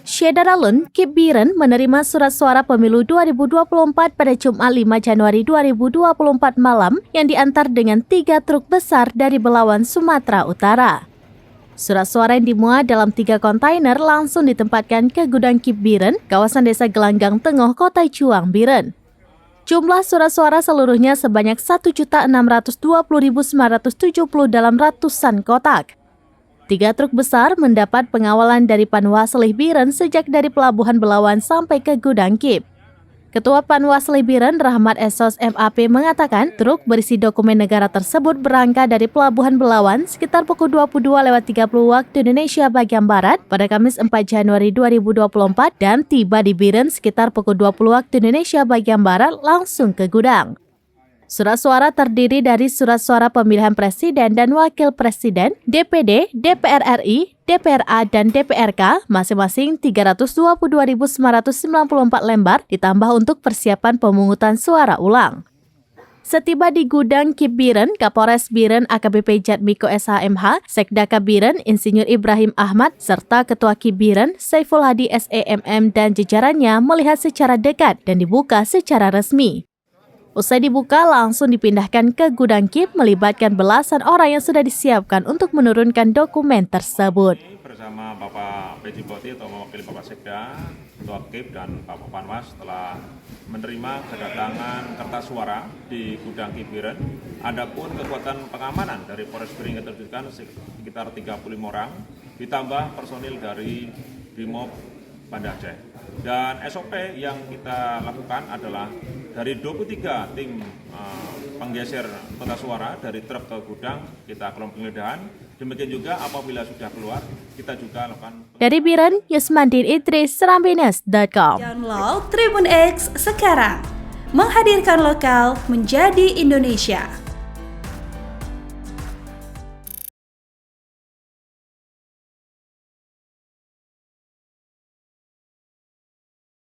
Syederalun Kip Biren menerima surat suara pemilu 2024 pada Jumat 5 Januari 2024 malam yang diantar dengan 3 truk besar dari Belawan, Sumatera Utara. Surat suara yang dimuat dalam 3 kontainer langsung ditempatkan ke gudang Kip Biren, kawasan Desa Gelanggang Tengah, Kota Juang, Biren. Jumlah surat suara seluruhnya sebanyak 1.620.970 dalam ratusan kotak. 3 truk besar mendapat pengawalan dari Panwaslih Biren sejak dari Pelabuhan Belawan sampai ke gudang Kip. Ketua Panwaslih Biren Rahmat Esos MAP mengatakan truk berisi dokumen negara tersebut berangkat dari Pelabuhan Belawan sekitar pukul 22.30 waktu Indonesia bagian Barat pada Kamis 4 Januari 2024 dan tiba di Biren sekitar pukul 20 waktu Indonesia bagian Barat langsung ke gudang. Surat suara terdiri dari surat suara pemilihan presiden dan wakil presiden, DPD, DPR RI, DPRA, dan DPRK, masing-masing 322.994 lembar, ditambah untuk persiapan pemungutan suara ulang. Setiba di gudang Kip Biren, Kapolres Biren AKBP Jatmiko SHMH, Sekdaka Biren Insinyur Ibrahim Ahmad, serta Ketua Kip Biren Saiful Hadi SEMM dan jajarannya melihat secara dekat dan dibuka secara resmi. Usai dibuka, langsung dipindahkan ke gudang Kip melibatkan belasan orang yang sudah disiapkan untuk menurunkan dokumen tersebut. Bersama Bapak PJ Boti atau mewakili Bapak Sekda, Ketua Kip dan Bapak Panwas telah menerima kedatangan kertas suara di gudang Kip Biren. Adapun kekuatan pengamanan dari Polres Biren diterjunkan sekitar 35 orang, ditambah personil dari Brimob Banda Aceh. Dan SOP yang kita lakukan adalah dari 23 tim penggeser kertas suara dari truk ke gudang, kita lakukan penggeledahan. Demikian juga apabila sudah keluar, kita juga lakukan. Dari Biren, Yusmandin Idris, Serambines.com. Download Tribun X sekarang, menghadirkan lokal menjadi Indonesia.